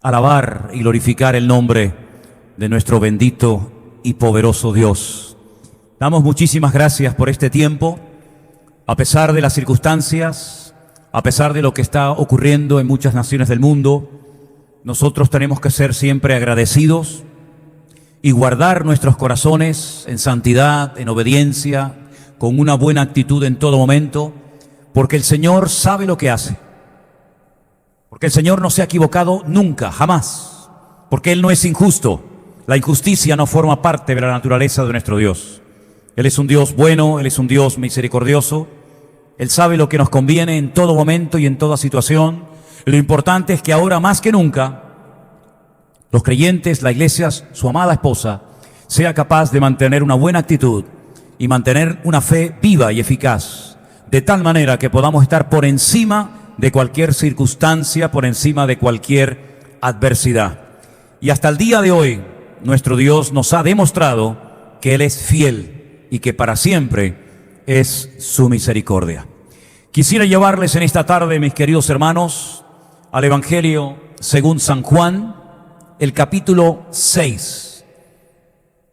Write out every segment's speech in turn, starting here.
alabar y glorificar el nombre de nuestro bendito y poderoso Dios. Damos muchísimas gracias por este tiempo, a pesar de las circunstancias, a pesar de lo que está ocurriendo en muchas naciones del mundo. Nosotros tenemos que ser siempre agradecidos y guardar nuestros corazones en santidad, en obediencia, con una buena actitud en todo momento, porque el Señor sabe lo que hace. Porque el Señor no se ha equivocado nunca, jamás. Porque Él no es injusto. La injusticia no forma parte de la naturaleza de nuestro Dios. Él es un Dios bueno, Él es un Dios misericordioso. Él sabe lo que nos conviene en todo momento y en toda situación. Lo importante es que ahora más que nunca, los creyentes, la iglesia, su amada esposa, sea capaz de mantener una buena actitud y mantener una fe viva y eficaz, de tal manera que podamos estar por encima de cualquier circunstancia, por encima de cualquier adversidad. Y hasta el día de hoy, nuestro Dios nos ha demostrado que Él es fiel y que para siempre es su misericordia. Quisiera llevarles en esta tarde, mis queridos hermanos, al Evangelio según San Juan, el capítulo 6.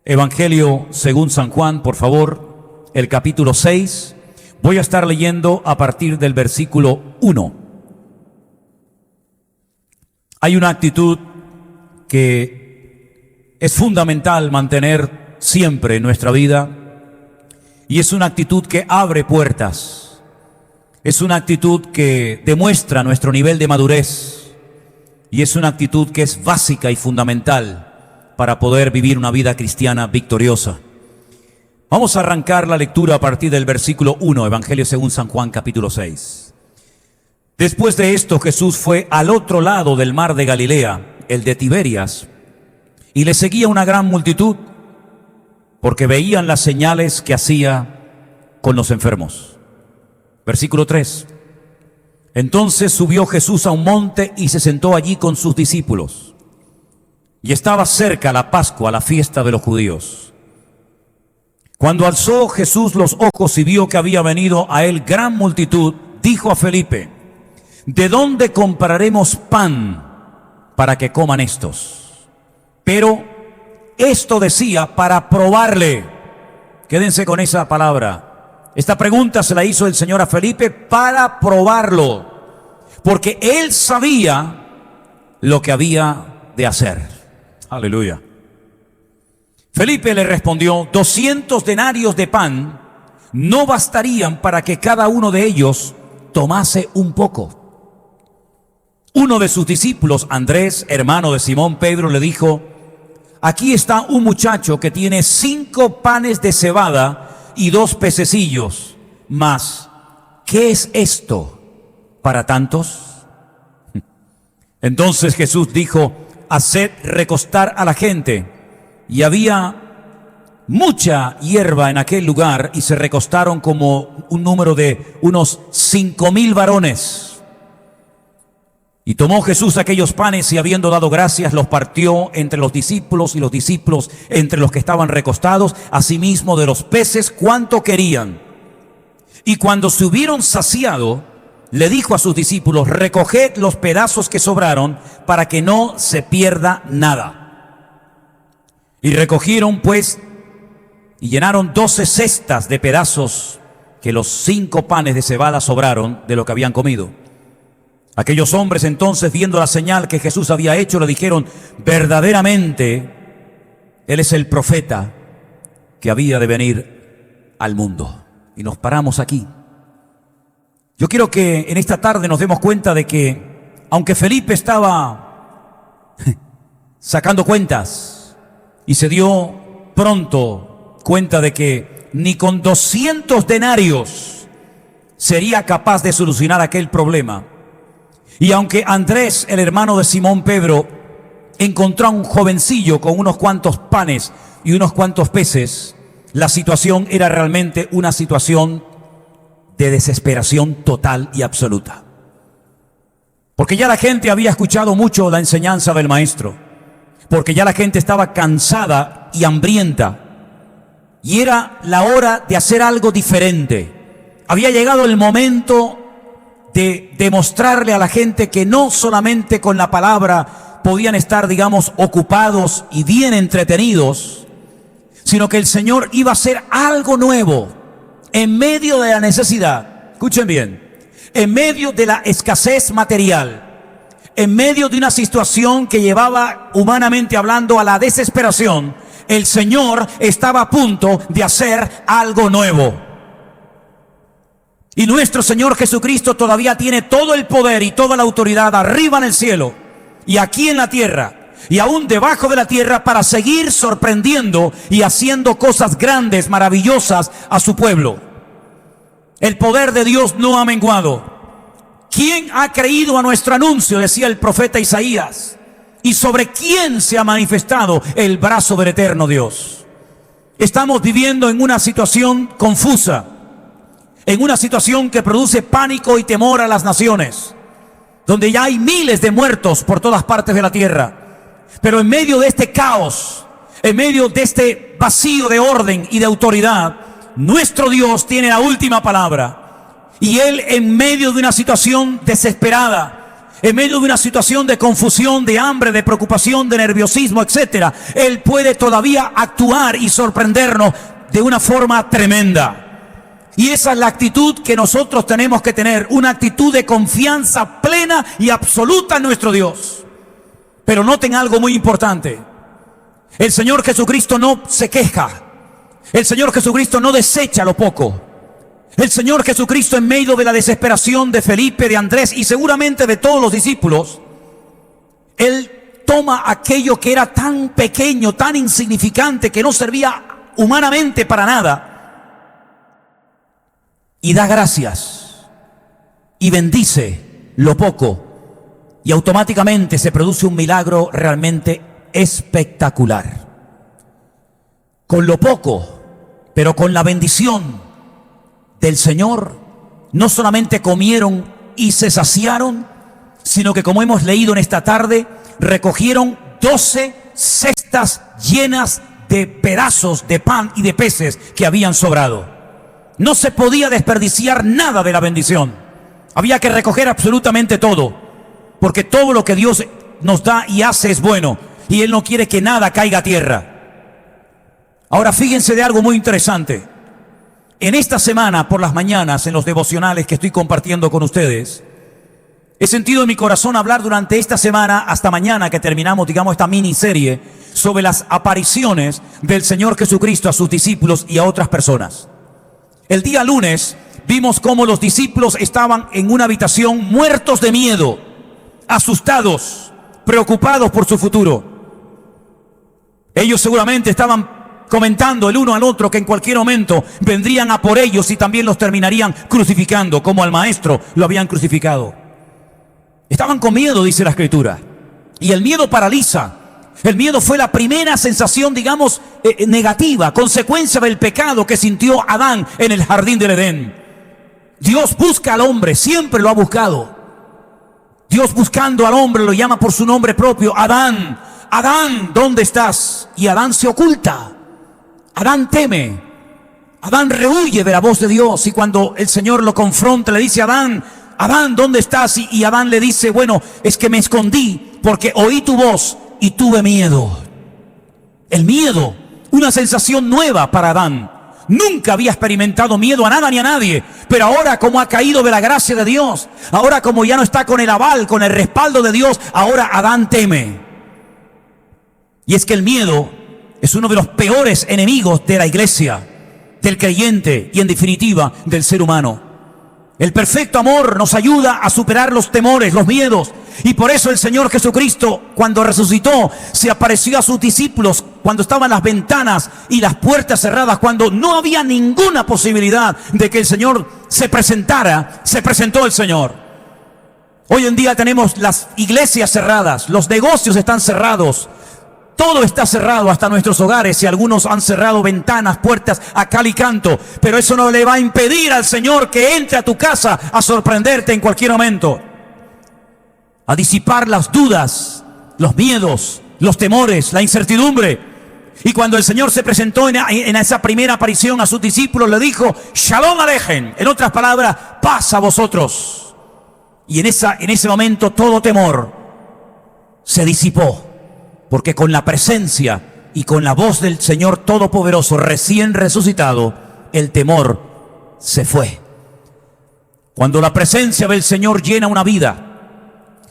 Evangelio según San Juan, por favor, el capítulo 6. Voy a estar leyendo a partir del versículo 1. Hay una actitud que es fundamental mantener siempre en nuestra vida, y es una actitud que abre puertas. Es una actitud que demuestra nuestro nivel de madurez, y es una actitud que es básica y fundamental para poder vivir una vida cristiana victoriosa. Vamos a arrancar la lectura a partir del versículo 1, Evangelio según San Juan, capítulo 6. Después de esto, Jesús fue al otro lado del mar de Galilea, el de Tiberias, y le seguía una gran multitud, porque veían las señales que hacía con los enfermos. Versículo 3. Entonces subió Jesús a un monte y se sentó allí con sus discípulos. Y estaba cerca la Pascua, la fiesta de los judíos. Cuando alzó Jesús los ojos y vio que había venido a él gran multitud, dijo a Felipe: ¿de dónde compraremos pan para que coman estos? Pero esto decía para probarle. Quédense con esa palabra. Esta pregunta se la hizo el Señor a Felipe para probarlo, porque él sabía lo que había de hacer. Aleluya. Felipe le respondió: 200 denarios de pan no bastarían para que cada uno de ellos tomase un poco. Uno de sus discípulos, Andrés, hermano de Simón Pedro, le dijo: aquí está un muchacho que tiene 5 panes de cebada y 2 pececillos. Mas, ¿qué es esto para tantos? Entonces Jesús dijo: haced recostar a la gente. Y había mucha hierba en aquel lugar, y se recostaron como un número de unos 5,000 varones. Y tomó Jesús aquellos panes, y habiendo dado gracias, los partió entre los discípulos, y los discípulos entre los que estaban recostados, asimismo de los peces cuanto querían. Y cuando se hubieron saciado, le dijo a sus discípulos: recoged los pedazos que sobraron, para que no se pierda nada. Y recogieron pues y llenaron 12 cestas de pedazos, que los 5 panes de cebada sobraron de lo que habían comido. Aquellos hombres entonces, viendo la señal que Jesús había hecho, le dijeron: verdaderamente Él es el profeta que había de venir al mundo. Y nos paramos aquí. Yo quiero que en esta tarde nos demos cuenta de que, aunque Felipe estaba sacando cuentas, y se dio pronto cuenta de que ni con 200 denarios sería capaz de solucionar aquel problema. Y aunque Andrés, el hermano de Simón Pedro, encontró a un jovencillo con unos cuantos panes y unos cuantos peces, la situación era realmente una situación de desesperación total y absoluta. Porque ya la gente había escuchado mucho la enseñanza del maestro. Porque ya la gente estaba cansada y hambrienta, y era la hora de hacer algo diferente. Había llegado el momento de demostrarle a la gente que no solamente con la palabra podían estar, digamos, ocupados y bien entretenidos, sino que el Señor iba a hacer algo nuevo en medio de la necesidad. Escuchen bien, en medio de la escasez material, en medio de una situación que llevaba, humanamente hablando, a la desesperación, el Señor estaba a punto de hacer algo nuevo. Y nuestro Señor Jesucristo todavía tiene todo el poder y toda la autoridad arriba en el cielo y aquí en la tierra y aún debajo de la tierra para seguir sorprendiendo y haciendo cosas grandes, maravillosas a su pueblo. El poder de Dios no ha menguado. ¿Quién ha creído a nuestro anuncio?, decía el profeta Isaías. ¿Y sobre quién se ha manifestado el brazo del eterno Dios? Estamos viviendo en una situación confusa, en una situación que produce pánico y temor a las naciones, donde ya hay miles de muertos por todas partes de la tierra. Pero en medio de este caos, en medio de este vacío de orden y de autoridad, nuestro Dios tiene la última palabra. Y Él, en medio de una situación desesperada, en medio de una situación de confusión, de hambre, de preocupación, de nerviosismo, etcétera, Él puede todavía actuar y sorprendernos de una forma tremenda. Y esa es la actitud que nosotros tenemos que tener, una actitud de confianza plena y absoluta en nuestro Dios. Pero noten algo muy importante: el Señor Jesucristo no se queja, el Señor Jesucristo no desecha lo poco. El Señor Jesucristo, en medio de la desesperación de Felipe, de Andrés y seguramente de todos los discípulos, Él toma aquello que era tan pequeño, tan insignificante, que no servía humanamente para nada, y da gracias y bendice lo poco, y automáticamente se produce un milagro realmente espectacular. Con lo poco, pero con la bendición del Señor, no solamente comieron y se saciaron, sino que, como hemos leído en esta tarde, recogieron 12 cestas llenas de pedazos de pan y de peces que habían sobrado. No se podía desperdiciar nada de la bendición. Había que recoger absolutamente todo, porque todo lo que Dios nos da y hace es bueno, y Él no quiere que nada caiga a tierra. Ahora fíjense de algo muy interesante. En esta semana, por las mañanas, en los devocionales que estoy compartiendo con ustedes, he sentido en mi corazón hablar durante esta semana, hasta mañana que terminamos, digamos, esta miniserie, sobre las apariciones del Señor Jesucristo a sus discípulos y a otras personas. El día lunes vimos cómo los discípulos estaban en una habitación muertos de miedo, asustados, preocupados por su futuro. Ellos seguramente estaban comentando el uno al otro que en cualquier momento vendrían a por ellos y también los terminarían crucificando, como al maestro lo habían crucificado. Estaban con miedo, dice la Escritura. Y el miedo paraliza. El miedo fue la primera sensación, digamos, negativa, consecuencia del pecado que sintió Adán en el jardín del Edén. Dios busca al hombre, siempre lo ha buscado. Dios, buscando al hombre, lo llama por su nombre propio: Adán, Adán, ¿dónde estás? Y Adán se oculta. Adán teme. Adán rehuye de la voz de Dios, y cuando el Señor lo confronta, le dice: Adán, Adán, ¿dónde estás? Y Adán le dice: bueno, es que me escondí porque oí tu voz y tuve miedo. El miedo, una sensación nueva para Adán. Nunca había experimentado miedo a nada ni a nadie, pero ahora, como ha caído de la gracia de Dios, ahora como ya no está con el aval, con el respaldo de Dios, ahora Adán teme. Y es que el miedo es uno de los peores enemigos de la iglesia, del creyente y, en definitiva, del ser humano. El perfecto amor nos ayuda a superar los temores, los miedos. Y por eso el Señor Jesucristo, cuando resucitó, se apareció a sus discípulos cuando estaban las ventanas y las puertas cerradas, cuando no había ninguna posibilidad de que el Señor se presentara. Se presentó el Señor. Hoy en día tenemos las iglesias cerradas, los negocios están cerrados, todo está cerrado, hasta nuestros hogares, y algunos han cerrado ventanas, puertas a cal y canto, pero eso no le va a impedir al Señor que entre a tu casa a sorprenderte en cualquier momento, a disipar las dudas, los miedos, los temores, la incertidumbre. Y cuando el Señor se presentó en esa primera aparición a sus discípulos, le dijo: Shalom Aleichem, en otras palabras, paz a vosotros. Y en ese momento todo temor se disipó, porque con la presencia y con la voz del Señor Todopoderoso recién resucitado, el temor se fue. Cuando la presencia del Señor llena una vida,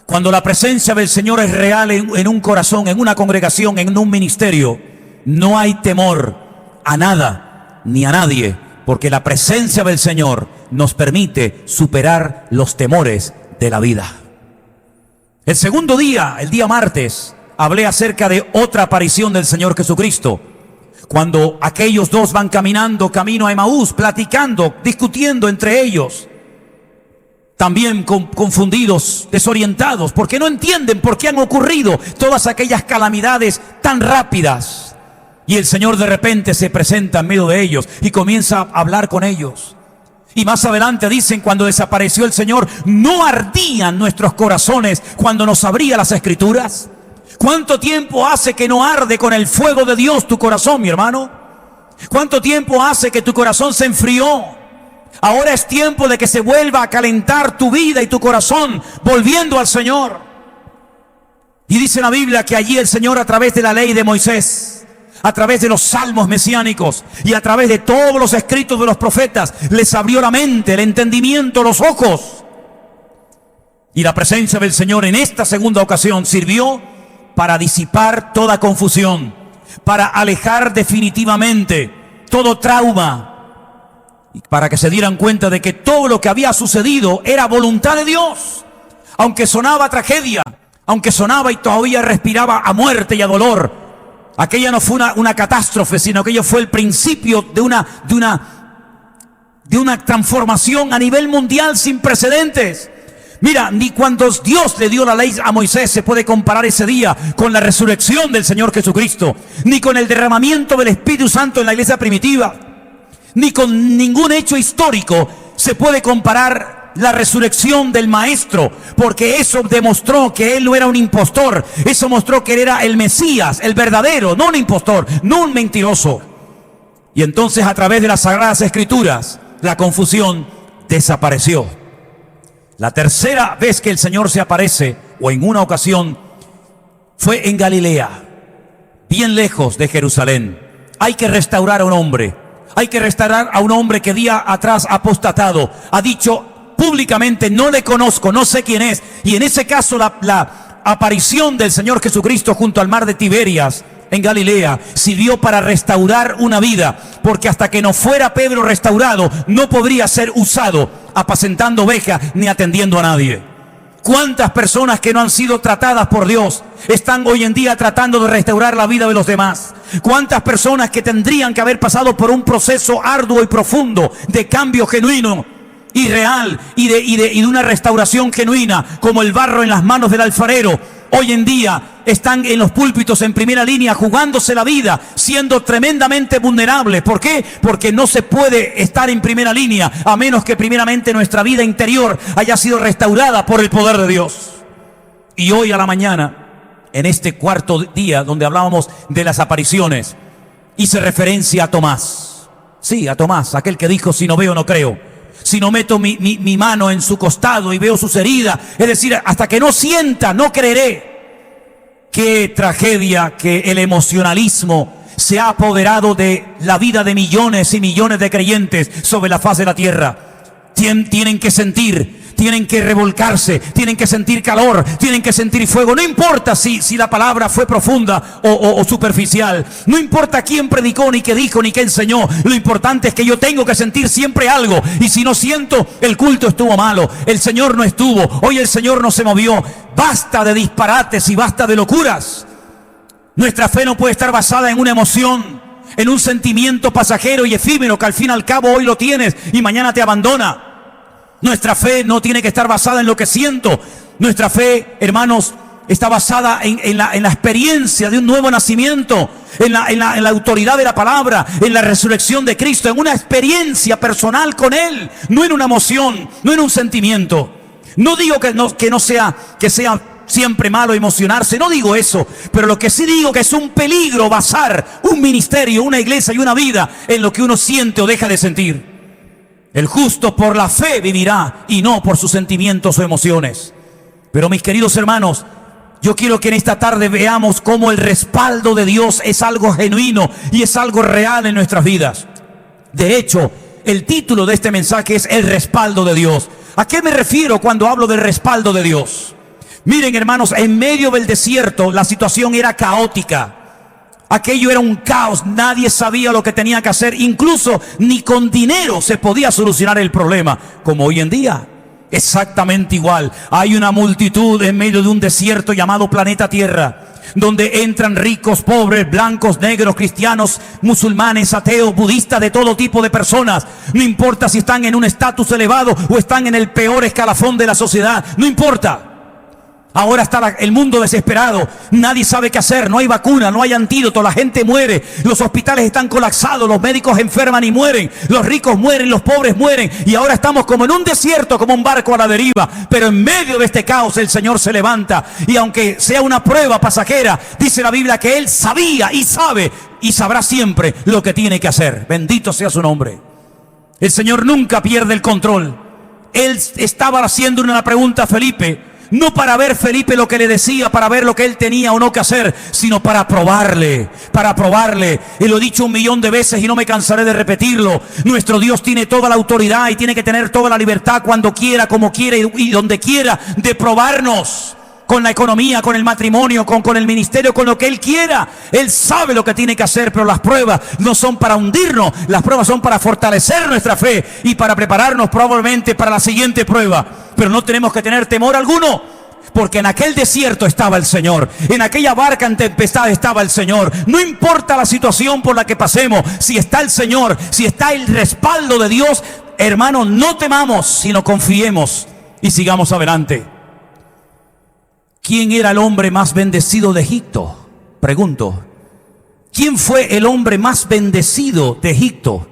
cuando la presencia del Señor es real en un corazón, en una congregación, en un ministerio, no hay temor a nada ni a nadie, porque la presencia del Señor nos permite superar los temores de la vida. El segundo día, el día martes, hablé acerca de otra aparición del Señor Jesucristo, cuando aquellos dos van caminando camino a Emaús, platicando, discutiendo entre ellos, también confundidos, desorientados, porque no entienden por qué han ocurrido todas aquellas calamidades tan rápidas. Y el Señor de repente se presenta en medio de ellos y comienza a hablar con ellos. Y más adelante dicen, cuando desapareció el Señor, ¿no ardían nuestros corazones cuando nos abría las Escrituras? ¿Cuánto tiempo hace que no arde con el fuego de Dios tu corazón, mi hermano? ¿Cuánto tiempo hace que tu corazón se enfrió? Ahora es tiempo de que se vuelva a calentar tu vida y tu corazón, volviendo al Señor. Y dice la Biblia que allí el Señor, a través de la ley de Moisés, a través de los salmos mesiánicos y a través de todos los escritos de los profetas, les abrió la mente, el entendimiento, los ojos. Y la presencia del Señor en esta segunda ocasión sirvió para disipar toda confusión, para alejar definitivamente todo trauma, y para que se dieran cuenta de que todo lo que había sucedido era voluntad de Dios. Aunque sonaba tragedia, aunque sonaba y todavía respiraba a muerte y a dolor, aquella no fue una catástrofe, sino que aquello fue el principio de una transformación a nivel mundial sin precedentes. Mira, ni cuando Dios le dio la ley a Moisés se puede comparar ese día con la resurrección del Señor Jesucristo, ni con el derramamiento del Espíritu Santo en la iglesia primitiva, ni con ningún hecho histórico se puede comparar la resurrección del Maestro, porque eso demostró que Él no era un impostor. Eso mostró que Él era el Mesías, el verdadero, no un impostor, no un mentiroso. Y entonces, a través de las Sagradas Escrituras, la confusión desapareció. La tercera vez que el Señor se aparece, o en una ocasión, fue en Galilea, bien lejos de Jerusalén. Hay que restaurar a un hombre. Hay que restaurar a un hombre que día atrás ha apostatado, ha dicho públicamente, no le conozco, no sé quién es. Y en ese caso la aparición del Señor Jesucristo junto al mar de Tiberias, en Galilea, sirvió para restaurar una vida, porque hasta que no fuera Pedro restaurado, no podría ser usado apacentando ovejas ni atendiendo a nadie. ¿Cuántas personas que no han sido tratadas por Dios están hoy en día tratando de restaurar la vida de los demás? ¿Cuántas personas que tendrían que haber pasado por un proceso arduo y profundo de cambio genuino y real y de una restauración genuina, como el barro en las manos del alfarero, hoy en día están en los púlpitos en primera línea jugándose la vida, siendo tremendamente vulnerables? ¿Por qué? Porque no se puede estar en primera línea a menos que primeramente nuestra vida interior haya sido restaurada por el poder de Dios. Y hoy a la mañana, en este cuarto día donde hablábamos de las apariciones, hice referencia a Tomás. Sí, a Tomás, aquel que dijo: si no veo, no creo. Si no meto mi mano en su costado y veo sus heridas, es decir, hasta que no sienta, no creeré. Qué tragedia que el emocionalismo se ha apoderado de la vida de millones y millones de creyentes sobre la faz de la tierra. Tienen que sentir, tienen que revolcarse, tienen que sentir calor, tienen que sentir fuego. No importa si la palabra fue profunda o superficial. No importa quién predicó, ni qué dijo, ni qué enseñó. Lo importante es que yo tengo que sentir siempre algo. Y si no siento, el culto estuvo malo, el Señor no estuvo, hoy el Señor no se movió. Basta de disparates y basta de locuras. Nuestra fe no puede estar basada en una emoción, en un sentimiento pasajero y efímero que al fin y al cabo hoy lo tienes y mañana te abandona. Nuestra fe no tiene que estar basada en lo que siento. Nuestra fe, hermanos, está basada en la experiencia de un nuevo nacimiento, en la autoridad de la palabra, en la resurrección de Cristo, en una experiencia personal con Él, no en una emoción, no en un sentimiento. No digo que sea siempre malo emocionarse, no digo eso, pero lo que sí digo que es un peligro basar un ministerio, una iglesia y una vida en lo que uno siente o deja de sentir. El justo por la fe vivirá y no por sus sentimientos o emociones. Pero mis queridos hermanos, Yo quiero que en esta tarde veamos cómo el respaldo de Dios es algo genuino y es algo real en nuestras vidas. De hecho, el título de este mensaje es el respaldo de Dios. ¿A qué me refiero cuando hablo del respaldo de Dios? Miren, hermanos, en medio del desierto la situación era caótica. Aquello era un caos, nadie sabía lo que tenía que hacer, incluso ni con dinero se podía solucionar el problema, como hoy en día. Exactamente igual, hay una multitud en medio de un desierto llamado planeta Tierra, donde entran ricos, pobres, blancos, negros, cristianos, musulmanes, ateos, budistas, de todo tipo de personas. No importa si están en un estatus elevado o están en el peor escalafón de la sociedad, no importa. Ahora está el mundo desesperado, nadie sabe qué hacer, no hay vacuna, no hay antídoto, la gente muere, los hospitales están colapsados, los médicos enferman y mueren, los ricos mueren, los pobres mueren, y ahora estamos como en un desierto, como un barco a la deriva. Pero en medio de este caos el Señor se levanta, y aunque sea una prueba pasajera, dice la Biblia que Él sabía y sabe y sabrá siempre lo que tiene que hacer. Bendito sea su nombre. El Señor nunca pierde el control. Él estaba haciendo una pregunta a Felipe, no para ver Felipe lo que le decía, para ver lo que él tenía o no que hacer, sino para probarle. Y lo he dicho 1.000.000 de veces y no me cansaré de repetirlo. Nuestro Dios tiene toda la autoridad y tiene que tener toda la libertad cuando quiera, como quiera y donde quiera, de probarnos. Con la economía, con el matrimonio, con el ministerio, con lo que Él quiera. Él sabe lo que tiene que hacer, pero las pruebas no son para hundirnos. Las pruebas son para fortalecer nuestra fe y para prepararnos probablemente para la siguiente prueba. Pero no tenemos que tener temor alguno, porque en aquel desierto estaba el Señor. En aquella barca en tempestad estaba el Señor. No importa la situación por la que pasemos, si está el Señor, si está el respaldo de Dios, hermanos, no temamos, sino confiemos y sigamos adelante. ¿Quién era el hombre más bendecido de Egipto? Pregunto. ¿Quién fue el hombre más bendecido de Egipto?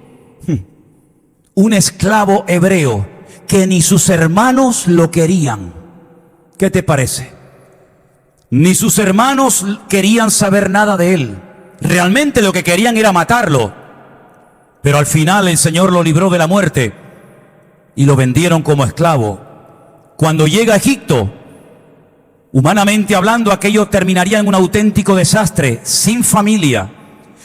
Un esclavo hebreo que ni sus hermanos lo querían. ¿Qué te parece? Ni sus hermanos querían saber nada de él. Realmente lo que querían era matarlo. Pero al final el Señor lo libró de la muerte y lo vendieron como esclavo. Cuando llega a Egipto, humanamente hablando, aquello terminaría en un auténtico desastre, sin familia,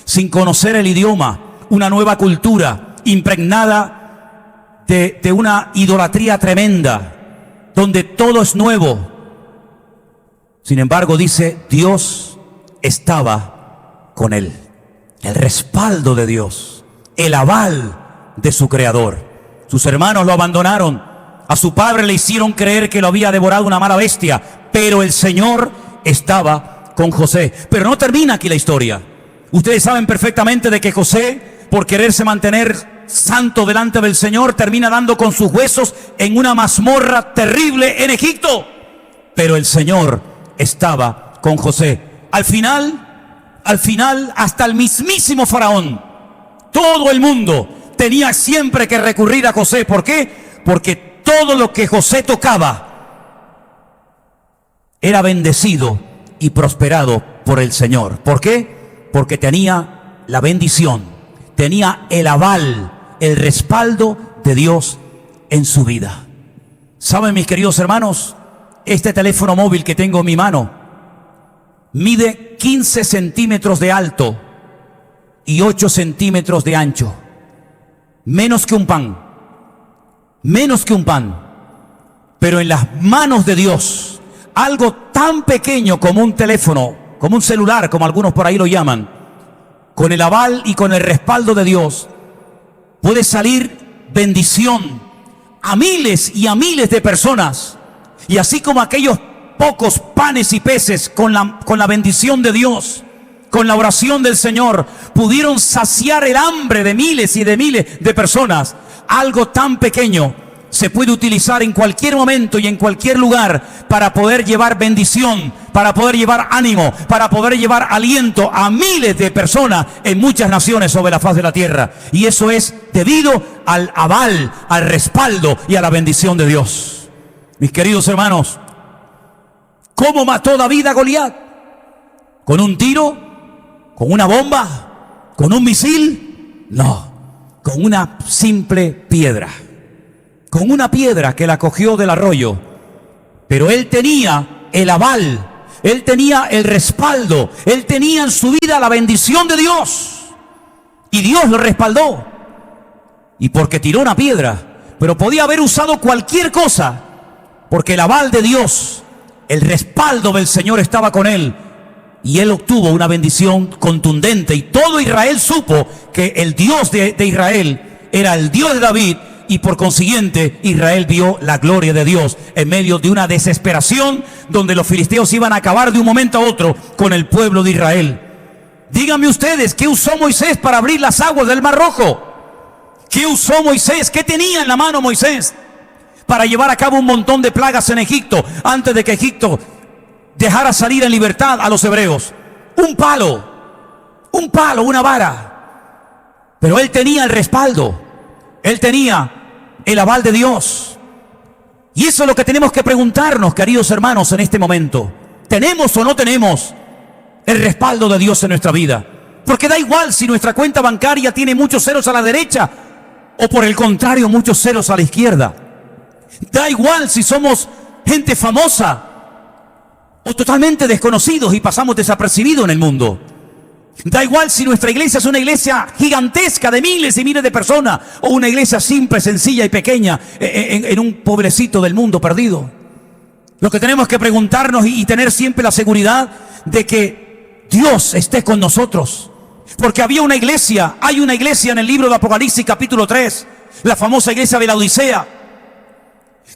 sin conocer el idioma, una nueva cultura impregnada de una idolatría tremenda, donde todo es nuevo. Sin embargo, dice, Dios estaba con él. El respaldo de Dios, el aval de su Creador. Sus hermanos lo abandonaron, a su padre le hicieron creer que lo había devorado una mala bestia, pero el Señor estaba con José. Pero no termina aquí la historia. Ustedes saben perfectamente de que José, por quererse mantener santo delante del Señor, termina dando con sus huesos en una mazmorra terrible en Egipto. Pero el Señor estaba con José. Al final, hasta el mismísimo Faraón, todo el mundo tenía siempre que recurrir a José. ¿Por qué? Porque todo lo que José tocaba era bendecido y prosperado por el Señor. ¿Por qué? Porque tenía la bendición, tenía el aval, el respaldo de Dios en su vida. ¿Saben, mis queridos hermanos? Este teléfono móvil que tengo en mi mano mide 15 centímetros de alto y 8 centímetros de ancho. Menos que un pan. Menos que un pan. Pero en las manos de Dios, algo tan pequeño como un teléfono, como un celular, como algunos por ahí lo llaman, con el aval y con el respaldo de Dios, puede salir bendición a miles y a miles de personas. Y así como aquellos pocos panes y peces con la bendición de Dios, con la oración del Señor, pudieron saciar el hambre de miles y de miles de personas, algo tan pequeño se puede utilizar en cualquier momento y en cualquier lugar para poder llevar bendición, para poder llevar ánimo, para poder llevar aliento a miles de personas en muchas naciones sobre la faz de la tierra. Y eso es debido al aval, al respaldo y a la bendición de Dios. Mis queridos hermanos, ¿cómo mató David a Goliat? ¿Con un tiro? ¿Con una bomba? ¿Con un misil? No, con una simple piedra. Con una piedra que la cogió del arroyo. Pero él tenía el aval él tenía el respaldo, él tenía en su vida la bendición de Dios. Y Dios lo respaldó. Y porque tiró una piedra, pero podía haber usado cualquier cosa, porque el aval de Dios, el respaldo del Señor estaba con él. Y él obtuvo una bendición contundente. Y todo Israel supo que el Dios de Israel era el Dios de David. Y por consiguiente Israel vio la gloria de Dios en medio de una desesperación donde los filisteos iban a acabar de un momento a otro con el pueblo de Israel. Díganme ustedes, ¿qué usó Moisés para abrir las aguas del Mar Rojo? ¿Qué usó Moisés? ¿Qué tenía en la mano Moisés para llevar a cabo un montón de plagas en Egipto antes de que Egipto dejara salir en libertad a los hebreos? Un palo, una vara. Pero él tenía el respaldo, él tenía el aval de Dios. Y eso es lo que tenemos que preguntarnos, queridos hermanos, en este momento. ¿Tenemos o no tenemos el respaldo de Dios en nuestra vida? Porque da igual si nuestra cuenta bancaria tiene muchos ceros a la derecha o por el contrario muchos ceros a la izquierda. Da igual si somos gente famosa o totalmente desconocidos y pasamos desapercibidos en el mundo. Da igual si nuestra iglesia es una iglesia gigantesca de miles y miles de personas o una iglesia simple, sencilla y pequeña en un pueblecito del mundo perdido. Lo que tenemos que preguntarnos y tener siempre la seguridad de que Dios esté con nosotros. Porque hay una iglesia en el libro de Apocalipsis capítulo 3, la famosa iglesia de la Odisea,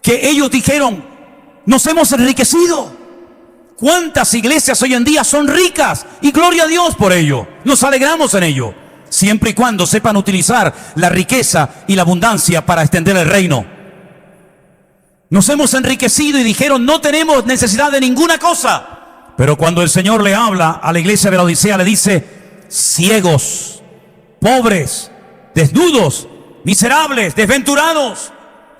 que ellos dijeron, nos hemos enriquecido. ¿Cuántas iglesias hoy en día son ricas? Y gloria a Dios por ello. Nos alegramos en ello. Siempre y cuando sepan utilizar la riqueza y la abundancia para extender el reino. Nos hemos enriquecido y dijeron, no tenemos necesidad de ninguna cosa. Pero cuando el Señor le habla a la iglesia de la Odisea, le dice, ciegos, pobres, desnudos, miserables, desventurados.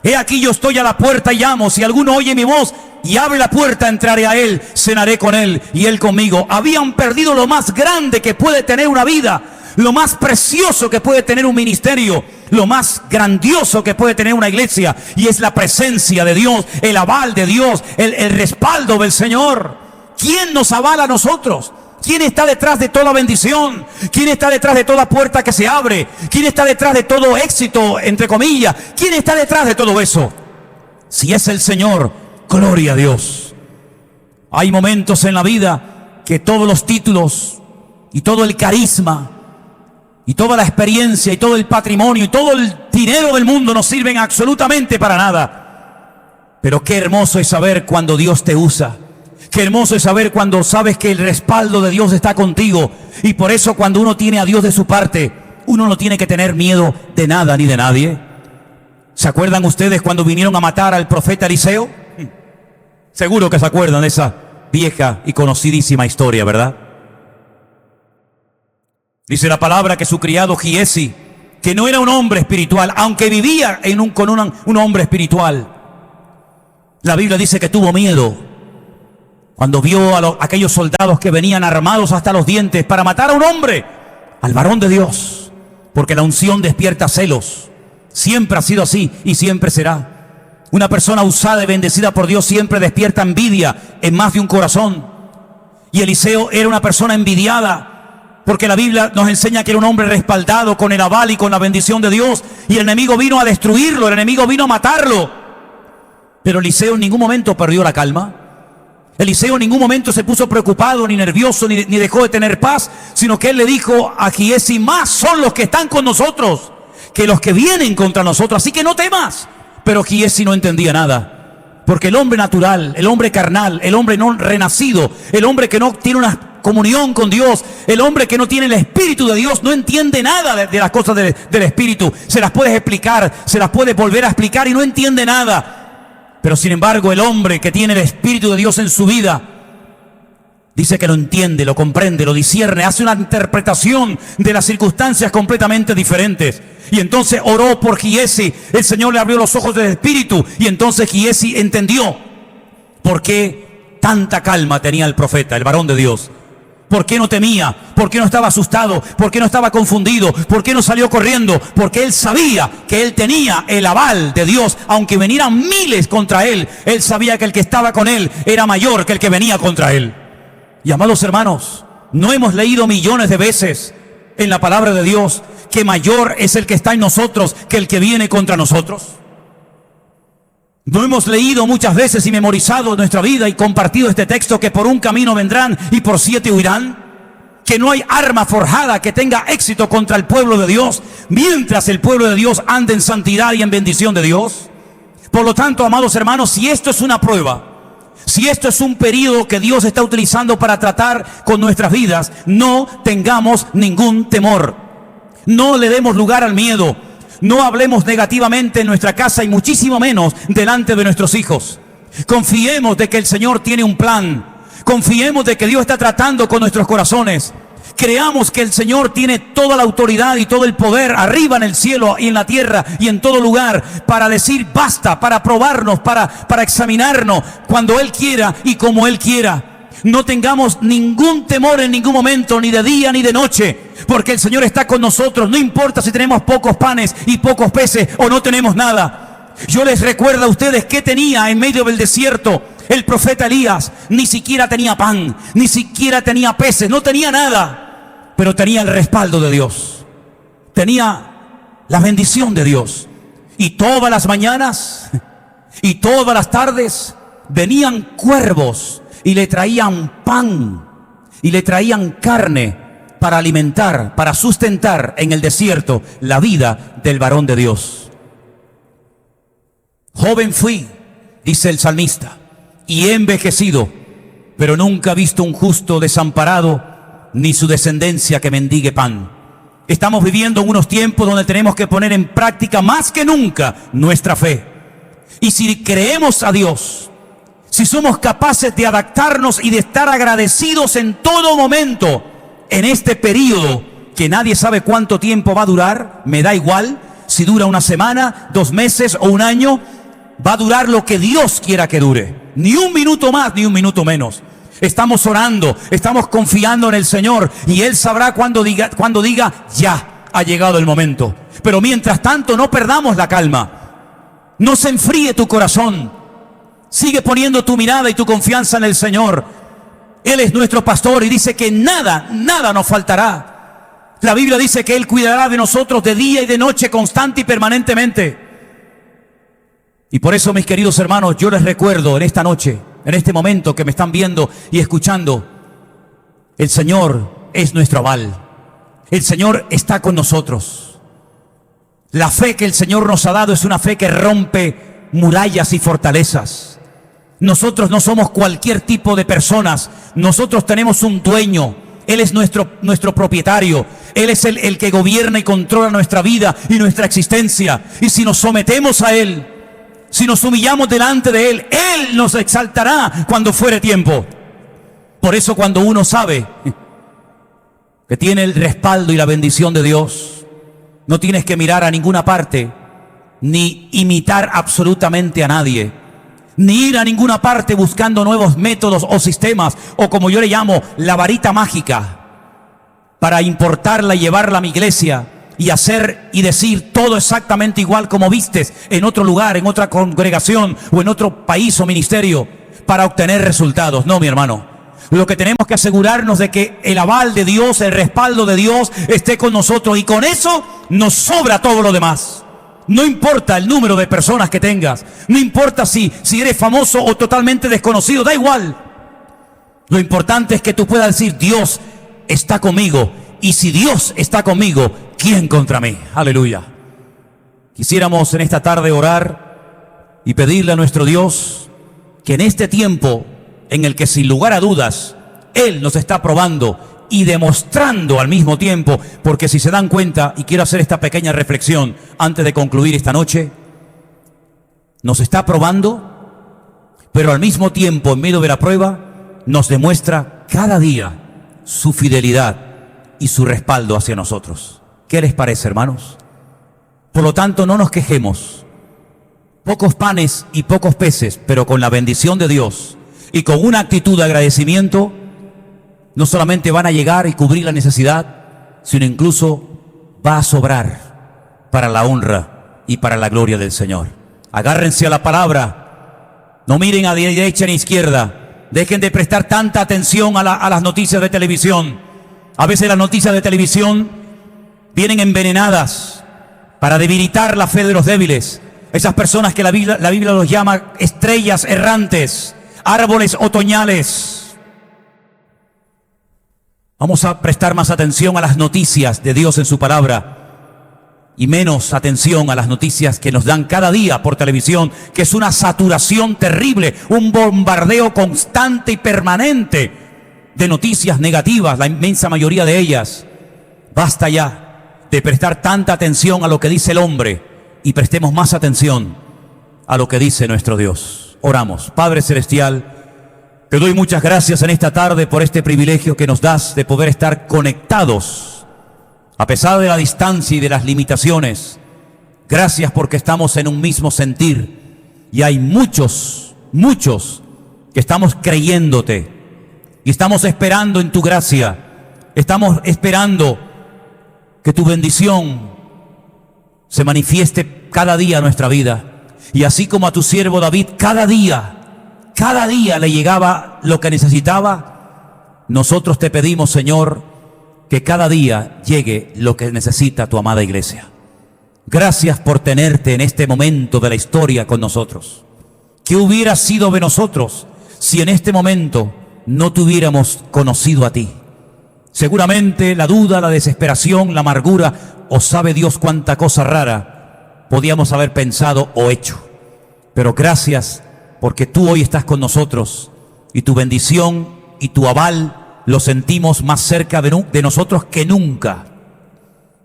He aquí yo estoy a la puerta y llamo. Si alguno oye mi voz y abre la puerta, entraré a él, cenaré con él y él conmigo. Habían perdido lo más grande que puede tener una vida, lo más precioso que puede tener un ministerio, lo más grandioso que puede tener una iglesia, y es la presencia de Dios, el aval de Dios, el respaldo del Señor. ¿Quién nos avala a nosotros? ¿Quién está detrás de toda bendición? ¿Quién está detrás de toda puerta que se abre? ¿Quién está detrás de todo éxito, entre comillas? ¿Quién está detrás de todo eso? Si es el Señor, gloria a Dios. Hay momentos en la vida que todos los títulos y todo el carisma y toda la experiencia y todo el patrimonio y todo el dinero del mundo no sirven absolutamente para nada. Pero qué hermoso es saber cuando Dios te usa. Qué hermoso es saber cuando sabes que el respaldo de Dios está contigo. Y por eso cuando uno tiene a Dios de su parte, uno no tiene que tener miedo de nada ni de nadie. ¿Se acuerdan ustedes cuando vinieron a matar al profeta Eliseo? Seguro que se acuerdan de esa vieja y conocidísima historia, ¿verdad? Dice la palabra que su criado Giesi, que no era un hombre espiritual, aunque vivía con un hombre espiritual, la Biblia dice que tuvo miedo cuando vio a aquellos soldados que venían armados hasta los dientes para matar a un hombre, al varón de Dios, porque la unción despierta celos. Siempre ha sido así y siempre será. Una persona usada y bendecida por Dios siempre despierta envidia en más de un corazón. Y Eliseo era una persona envidiada, porque la Biblia nos enseña que era un hombre respaldado con el aval y con la bendición de Dios. Y el enemigo vino a destruirlo, el enemigo vino a matarlo. Pero Eliseo en ningún momento perdió la calma. Eliseo en ningún momento se puso preocupado, ni nervioso, ni dejó de tener paz, sino que él le dijo a Giesi, más son los que están con nosotros que los que vienen contra nosotros, así que no temas. Pero Giesi no entendía nada, porque el hombre natural, el hombre carnal, el hombre no renacido, el hombre que no tiene una comunión con Dios, el hombre que no tiene el Espíritu de Dios, no entiende nada de las cosas del Espíritu. Se las puedes explicar, se las puedes volver a explicar y no entiende nada. Pero sin embargo el hombre que tiene el Espíritu de Dios en su vida, dice que lo entiende, lo comprende, lo discierne, hace una interpretación de las circunstancias completamente diferentes. Y entonces oró por Giesi, el Señor le abrió los ojos del Espíritu, y entonces Giesi entendió por qué tanta calma tenía el profeta, el varón de Dios. ¿Por qué no temía? ¿Por qué no estaba asustado? ¿Por qué no estaba confundido? ¿Por qué no salió corriendo? Porque él sabía que él tenía el aval de Dios. Aunque vinieran miles contra él, él sabía que el que estaba con él era mayor que el que venía contra él. Y amados hermanos, ¿no hemos leído millones de veces en la palabra de Dios que mayor es el que está en nosotros que el que viene contra nosotros? ¿No hemos leído muchas veces y memorizado nuestra vida y compartido este texto que por un camino vendrán y por 7 huirán? Que no hay arma forjada que tenga éxito contra el pueblo de Dios, mientras el pueblo de Dios ande en santidad y en bendición de Dios. Por lo tanto, amados hermanos, si esto es una prueba, si esto es un periodo que Dios está utilizando para tratar con nuestras vidas, no tengamos ningún temor. No le demos lugar al miedo. No hablemos negativamente en nuestra casa y muchísimo menos delante de nuestros hijos. Confiemos de que el Señor tiene un plan. Confiemos de que Dios está tratando con nuestros corazones. Creamos que el Señor tiene toda la autoridad y todo el poder arriba en el cielo y en la tierra y en todo lugar para decir basta, para probarnos, para examinarnos cuando Él quiera y como Él quiera. No tengamos ningún temor en ningún momento, ni de día ni de noche, porque el Señor está con nosotros. No importa si tenemos pocos panes y pocos peces o no tenemos nada. Yo les recuerdo a ustedes qué tenía en medio del desierto el profeta Elías. Ni siquiera tenía pan, ni siquiera tenía peces, no tenía nada, pero tenía el respaldo de Dios, tenía la bendición de Dios. Y todas las mañanas y todas las tardes venían cuervos y le traían pan y le traían carne para alimentar, para sustentar en el desierto la vida del varón de Dios. Joven fui, dice el salmista, y he envejecido, pero nunca he visto un justo desamparado, ni su descendencia que mendigue pan. Estamos viviendo en unos tiempos donde tenemos que poner en práctica más que nunca nuestra fe. Y si creemos a Dios, si somos capaces de adaptarnos y de estar agradecidos en todo momento, en este periodo que nadie sabe cuánto tiempo va a durar, me da igual si dura una semana, 2 meses o un año, va a durar lo que Dios quiera que dure. Ni un minuto más, ni un minuto menos. Estamos orando, estamos confiando en el Señor y Él sabrá cuando diga ya ha llegado el momento. Pero mientras tanto no perdamos la calma. No se enfríe tu corazón. Sigue poniendo tu mirada y tu confianza en el Señor. Él es nuestro pastor y dice que nada nos faltará. La Biblia dice que Él cuidará de nosotros de día y de noche, constante y permanentemente. Y por eso, mis queridos hermanos, yo les recuerdo en esta noche, en este momento que me están viendo y escuchando, el Señor es nuestro aval. El Señor está con nosotros. La fe que el Señor nos ha dado es una fe que rompe murallas y fortalezas. Nosotros no somos cualquier tipo de personas. Nosotros tenemos un dueño. Él es nuestro propietario. Él es el que gobierna y controla nuestra vida y nuestra existencia. Y si nos sometemos a Él, si nos humillamos delante de Él, Él nos exaltará cuando fuere tiempo. Por eso cuando uno sabe que tiene el respaldo y la bendición de Dios, no tienes que mirar a ninguna parte, ni imitar absolutamente a nadie, ni ir a ninguna parte buscando nuevos métodos o sistemas, o como yo le llamo, la varita mágica, para importarla y llevarla a mi iglesia y hacer y decir todo exactamente igual como vistes en otro lugar, en otra congregación o en otro país o ministerio para obtener resultados. No, mi hermano. Lo que tenemos que asegurarnos de que el aval de Dios, el respaldo de Dios esté con nosotros, y con eso nos sobra todo lo demás. No importa el número de personas que tengas, no importa si eres famoso o totalmente desconocido, da igual. Lo importante es que tú puedas decir: Dios está conmigo, y si Dios está conmigo, ¿quién contra mí? Aleluya. Quisiéramos en esta tarde orar y pedirle a nuestro Dios que en este tiempo en el que sin lugar a dudas Él nos está probando y demostrando al mismo tiempo, porque si se dan cuenta, y quiero hacer esta pequeña reflexión antes de concluir esta noche, nos está probando, pero al mismo tiempo en medio de la prueba nos demuestra cada día su fidelidad y su respaldo hacia nosotros. ¿Qué les parece, hermanos? Por lo tanto, no nos quejemos. Pocos panes y pocos peces, pero con la bendición de Dios y con una actitud de agradecimiento, no solamente van a llegar y cubrir la necesidad, sino incluso va a sobrar para la honra y para la gloria del Señor. Agárrense a la palabra, no miren a derecha ni izquierda, Dejen de prestar tanta atención a las noticias de televisión. A veces las noticias de televisión vienen envenenadas para debilitar la fe de los débiles. Esas personas que la Biblia los llama estrellas errantes, árboles otoñales. Vamos a prestar más atención a las noticias de Dios en su palabra y menos atención a las noticias que nos dan cada día por televisión, que es una saturación terrible, un bombardeo constante y permanente de noticias negativas, la inmensa mayoría de ellas. Basta ya de prestar tanta atención a lo que dice el hombre y prestemos más atención a lo que dice nuestro Dios. Oramos. Padre Celestial, te doy muchas gracias en esta tarde por este privilegio que nos das de poder estar conectados a pesar de la distancia y de las limitaciones. Gracias porque estamos en un mismo sentir y hay muchos que estamos creyéndote y estamos esperando en tu gracia, estamos esperando que tu bendición se manifieste cada día en nuestra vida. Y así como a tu siervo David cada día le llegaba lo que necesitaba, nosotros te pedimos, Señor, que cada día llegue lo que necesita tu amada iglesia. Gracias por tenerte en este momento de la historia con nosotros. ¿Qué hubiera sido de nosotros si en este momento no te hubiéramos conocido a ti? Seguramente la duda, la desesperación, la amargura, o sabe Dios cuánta cosa rara podíamos haber pensado o hecho. Pero gracias porque tú hoy estás con nosotros y tu bendición y tu aval lo sentimos más cerca de nosotros que nunca,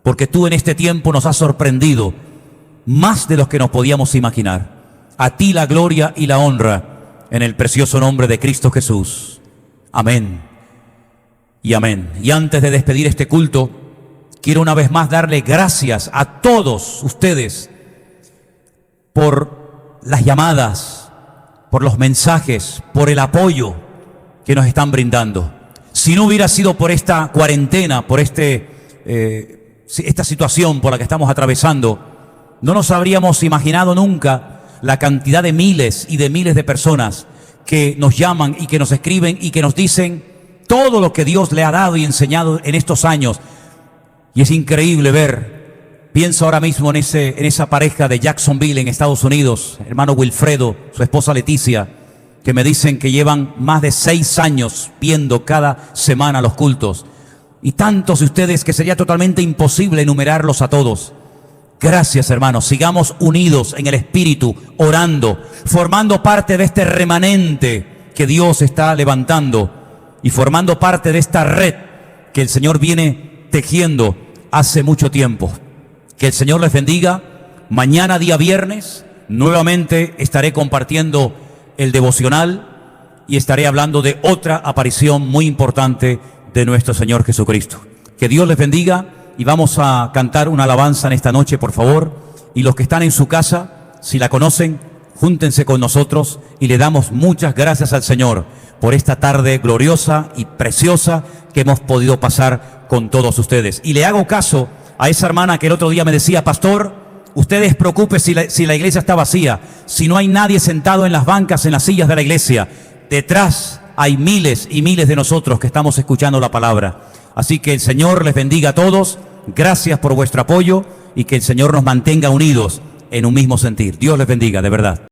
porque tú en este tiempo nos has sorprendido más de lo que nos podíamos imaginar. A ti la gloria y la honra en el precioso nombre de Cristo Jesús. Amén y amén. Y antes de despedir este culto, quiero una vez más darle gracias a todos ustedes por las llamadas, por los mensajes, por el apoyo que nos están brindando. Si no hubiera sido por esta cuarentena, por esta situación por la que estamos atravesando, no nos habríamos imaginado nunca la cantidad de miles y de miles de personas que nos llaman y que nos escriben y que nos dicen todo lo que Dios le ha dado y enseñado en estos años. Y es increíble ver, pienso ahora mismo en esa pareja de Jacksonville en Estados Unidos, hermano Wilfredo, su esposa Leticia, que me dicen que llevan más de 6 años viendo cada semana los cultos. Y tantos de ustedes que sería totalmente imposible enumerarlos a todos. Gracias, hermanos. Sigamos unidos en el Espíritu, orando, formando parte de este remanente que Dios está levantando y formando parte de esta red que el Señor viene tejiendo hace mucho tiempo. Que el Señor les bendiga. Mañana, día viernes, nuevamente estaré compartiendo el devocional y estaré hablando de otra aparición muy importante de nuestro Señor Jesucristo. Que Dios les bendiga y vamos a cantar una alabanza en esta noche, por favor. Y los que están en su casa, si la conocen, júntense con nosotros y le damos muchas gracias al Señor por esta tarde gloriosa y preciosa que hemos podido pasar con todos ustedes. Y le hago caso a esa hermana que el otro día me decía: pastor, usted despreocupe si la iglesia está vacía, si no hay nadie sentado en las bancas, en las sillas de la iglesia. Detrás hay miles y miles de nosotros que estamos escuchando la palabra. Así que el Señor les bendiga a todos. Gracias por vuestro apoyo y que el Señor nos mantenga unidos en un mismo sentir. Dios les bendiga, de verdad.